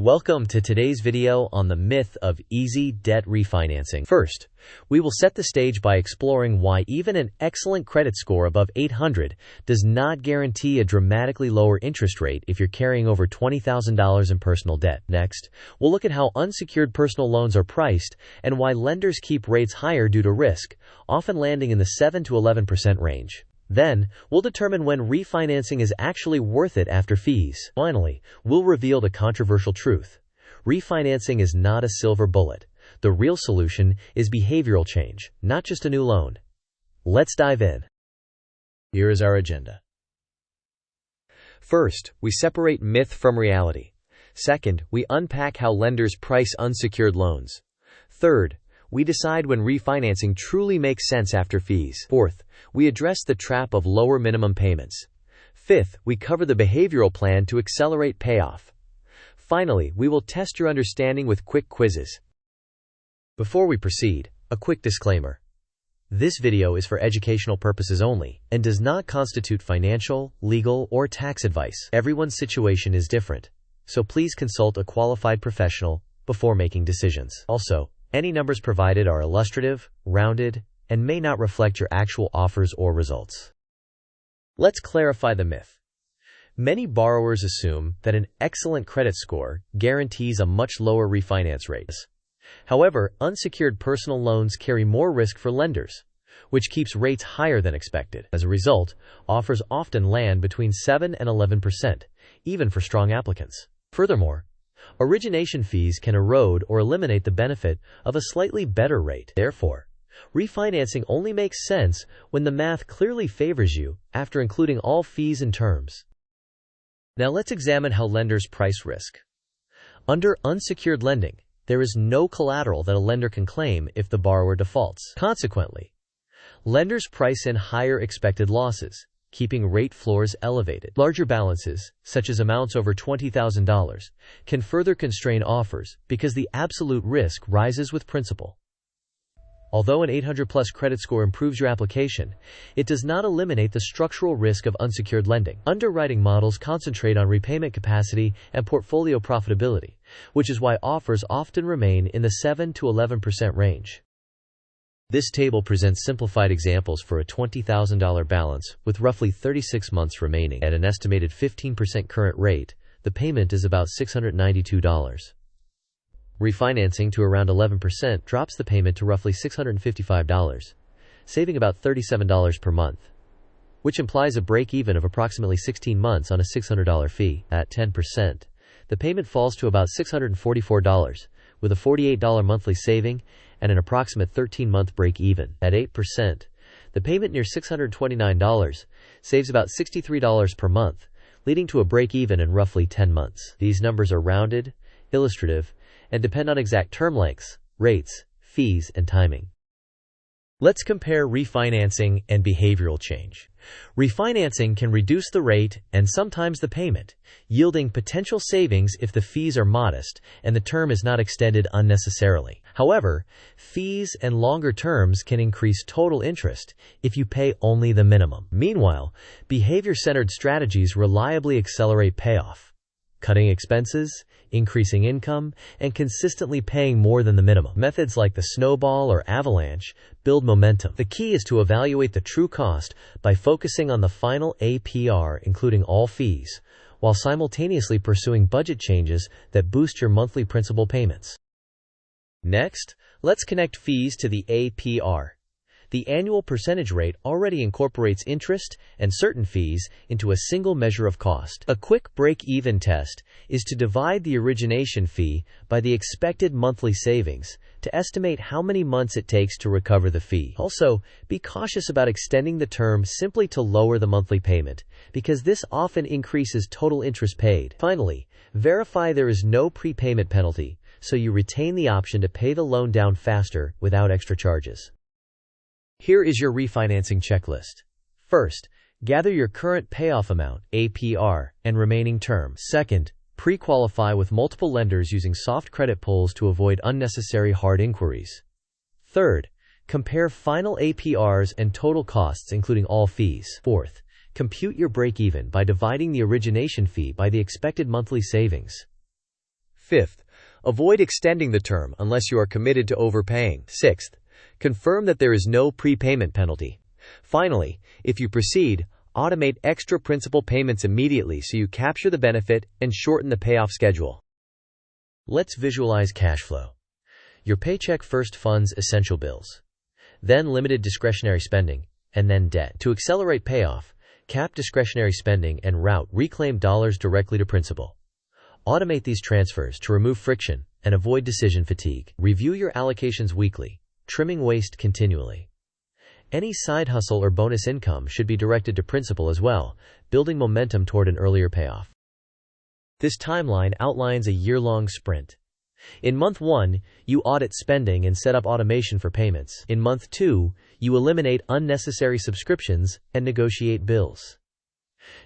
Welcome to today's video on the myth of easy debt refinancing. First, we will set the stage by exploring why even an excellent credit score above 800 does not guarantee a dramatically lower interest rate if you're carrying over $20,000 in personal debt. Next, we'll look at how unsecured personal loans are priced and why lenders keep rates higher due to risk, often landing in the 7 to 11% range. Then, we'll determine when refinancing is actually worth it after fees. Finally, we'll reveal the controversial truth. Refinancing is not a silver bullet. The real solution is behavioral change, not just a new loan. Let's dive in. Here is our agenda. First, we separate myth from reality. Second, we unpack how lenders price unsecured loans. Third, we decide when refinancing truly makes sense after fees. Fourth, we address the trap of lower minimum payments. Fifth, we cover the behavioral plan to accelerate payoff. Finally, we will test your understanding with quick quizzes. Before we proceed, a quick disclaimer. This video is for educational purposes only and does not constitute financial, legal, or tax advice. Everyone's situation is different, so please consult a qualified professional before making decisions. Also, any numbers provided are illustrative, rounded, and may not reflect your actual offers or results. Let's clarify the myth. Many borrowers assume that an excellent credit score guarantees a much lower refinance rate. However, unsecured personal loans carry more risk for lenders, which keeps rates higher than expected. As a result, offers often land between 7 and 11%, even for strong applicants. Furthermore, origination fees can erode or eliminate the benefit of a slightly better rate. Therefore, refinancing only makes sense when the math clearly favors you after including all fees and terms. Now let's examine how lenders price risk. Under unsecured lending, there is no collateral that a lender can claim if the borrower defaults. Consequently, lenders price in higher expected losses, keeping rate floors elevated. Larger balances, such as amounts over $20,000, can further constrain offers because the absolute risk rises with principal. Although an 800-plus credit score improves your application, it does not eliminate the structural risk of unsecured lending. Underwriting models concentrate on repayment capacity and portfolio profitability, which is why offers often remain in the 7 to 11% range. This table presents simplified examples for a $20,000 balance with roughly 36 months remaining. At an estimated 15% current rate, the payment is about $692. Refinancing to around 11% drops the payment to roughly $655, saving about $37 per month, which implies a break-even of approximately 16 months on a $600 fee. At 10%, the payment falls to about $644, with a $48 monthly saving and an approximate 13-month break-even. At 8%, the payment near $629 saves about $63 per month, leading to a break-even in roughly 10 months. These numbers are rounded, illustrative, and depend on exact term lengths, rates, fees, and timing. Let's compare refinancing and behavioral change. Refinancing can reduce the rate and sometimes the payment, yielding potential savings if the fees are modest and the term is not extended unnecessarily. However, fees and longer terms can increase total interest if you pay only the minimum. Meanwhile, behavior-centered strategies reliably accelerate payoff, cutting expenses, increasing income, and consistently paying more than the minimum. Methods like the snowball or avalanche build momentum. The key is to evaluate the true cost by focusing on the final APR, including all fees, while simultaneously pursuing budget changes that boost your monthly principal payments. Next, let's connect fees to the APR. The annual percentage rate already incorporates interest and certain fees into a single measure of cost. A quick break-even test is to divide the origination fee by the expected monthly savings to estimate how many months it takes to recover the fee. Also, be cautious about extending the term simply to lower the monthly payment, because this often increases total interest paid. Finally, verify there is no prepayment penalty, so you retain the option to pay the loan down faster without extra charges. Here is your refinancing checklist. First, gather your current payoff amount, APR, and remaining term. Second, pre-qualify with multiple lenders using soft credit pulls to avoid unnecessary hard inquiries. Third, compare final APRs and total costs including all fees. Fourth, compute your break-even by dividing the origination fee by the expected monthly savings. Fifth, avoid extending the term unless you are committed to overpaying. Sixth, confirm that there is no prepayment penalty. Finally, if you proceed, automate extra principal payments immediately so you capture the benefit and shorten the payoff schedule. Let's visualize cash flow. Your paycheck first funds essential bills, then limited discretionary spending, and then debt. To accelerate payoff, cap discretionary spending and route reclaimed dollars directly to principal. Automate these transfers to remove friction and avoid decision fatigue. Review your allocations weekly, trimming waste continually. Any side hustle or bonus income should be directed to principal as well, building momentum toward an earlier payoff. This timeline outlines a year-long sprint. In month 1, you audit spending and set up automation for payments. In month 2, you eliminate unnecessary subscriptions and negotiate bills.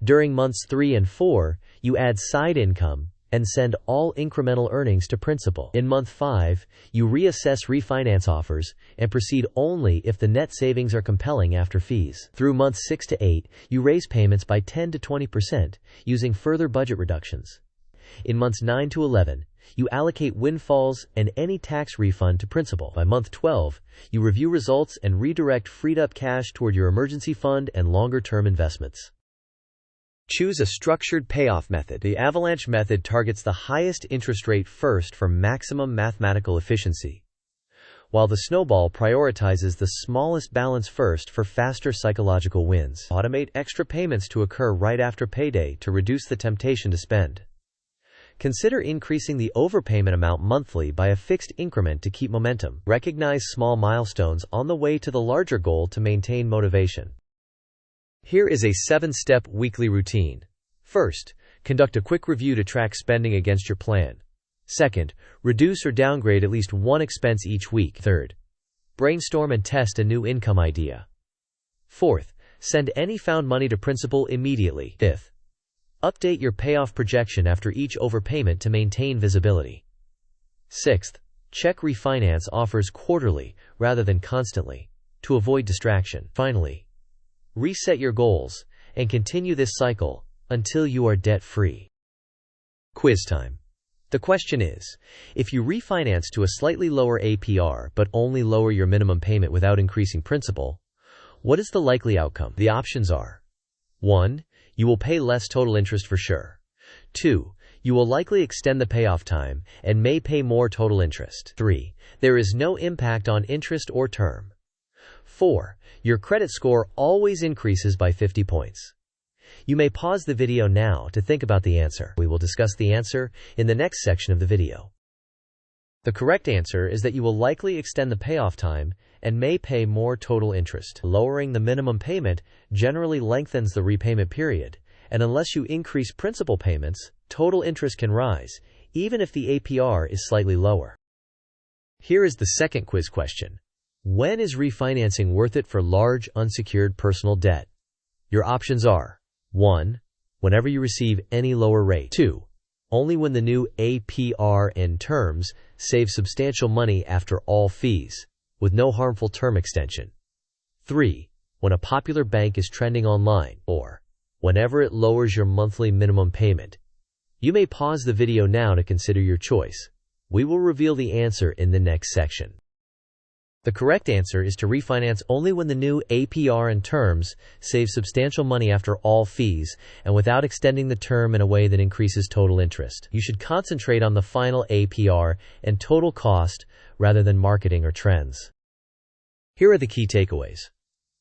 During months 3 and 4, you add side income and send all incremental earnings to principal. In month 5, you reassess refinance offers and proceed only if the net savings are compelling after fees. Through months 6 to 8, you raise payments by 10 to 20% using further budget reductions. In months 9 to 11, you allocate windfalls and any tax refund to principal. By month 12, you review results and redirect freed-up cash toward your emergency fund and longer-term investments. Choose a structured payoff method. The avalanche method targets the highest interest rate first for maximum mathematical efficiency, while the snowball prioritizes the smallest balance first for faster psychological wins. Automate extra payments to occur right after payday to reduce the temptation to spend. Consider increasing the overpayment amount monthly by a fixed increment to keep momentum. Recognize small milestones on the way to the larger goal to maintain motivation. Here is a 7-step weekly routine. First, conduct a quick review to track spending against your plan. Second, reduce or downgrade at least one expense each week. Third, brainstorm and test a new income idea. Fourth, send any found money to principal immediately. Fifth, update your payoff projection after each overpayment to maintain visibility. Sixth, check refinance offers quarterly rather than constantly to avoid distraction. Finally, reset your goals and continue this cycle until you are debt-free. Quiz time. The question is, if you refinance to a slightly lower APR but only lower your minimum payment without increasing principal, what is the likely outcome? The options are: 1. You will pay less total interest for sure. 2. You will likely extend the payoff time and may pay more total interest. 3. There is no impact on interest or term. 4. Your credit score always increases by 50 points. You may pause the video now to think about the answer. We will discuss the answer in the next section of the video. The correct answer is that you will likely extend the payoff time and may pay more total interest. Lowering the minimum payment generally lengthens the repayment period, and unless you increase principal payments, total interest can rise, even if the APR is slightly lower. Here is the second quiz question. When is refinancing worth it for large unsecured personal debt? Your options are: 1. Whenever you receive any lower rate. 2. Only when the new APR and terms save substantial money after all fees, with no harmful term extension. 3. When a popular bank is trending online, or whenever it lowers your monthly minimum payment. You may pause the video now to consider your choice. We will reveal the answer in the next section. The correct answer is to refinance only when the new APR and terms save substantial money after all fees and without extending the term in a way that increases total interest. You should concentrate on the final APR and total cost rather than marketing or trends. Here are the key takeaways.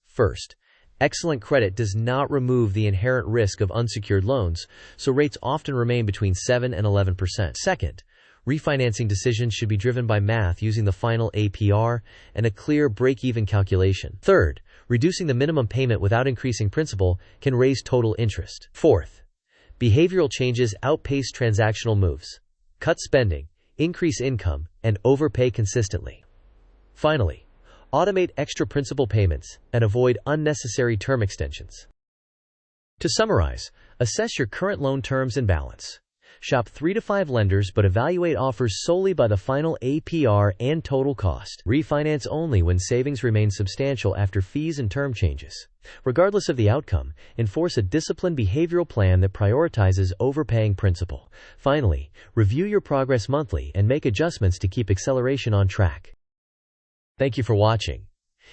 First, excellent credit does not remove the inherent risk of unsecured loans, so rates often remain between 7 and 11%. Second, refinancing decisions should be driven by math using the final APR and a clear break-even calculation. Third, reducing the minimum payment without increasing principal can raise total interest. Fourth, behavioral changes outpace transactional moves. Cut spending, increase income, and overpay consistently. Finally, automate extra principal payments and avoid unnecessary term extensions. To summarize, assess your current loan terms and balance. Shop 3 to 5 lenders but evaluate offers solely by the final APR and total cost. Refinance only when savings remain substantial after fees and term changes. Regardless of the outcome, enforce a disciplined behavioral plan that prioritizes overpaying principal. Finally, review your progress monthly and make adjustments to keep acceleration on track. Thank you for watching.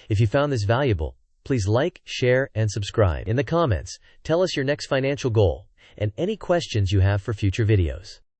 If you found this valuable, please like, share, and subscribe. In the comments, tell us your next financial goal and any questions you have for future videos.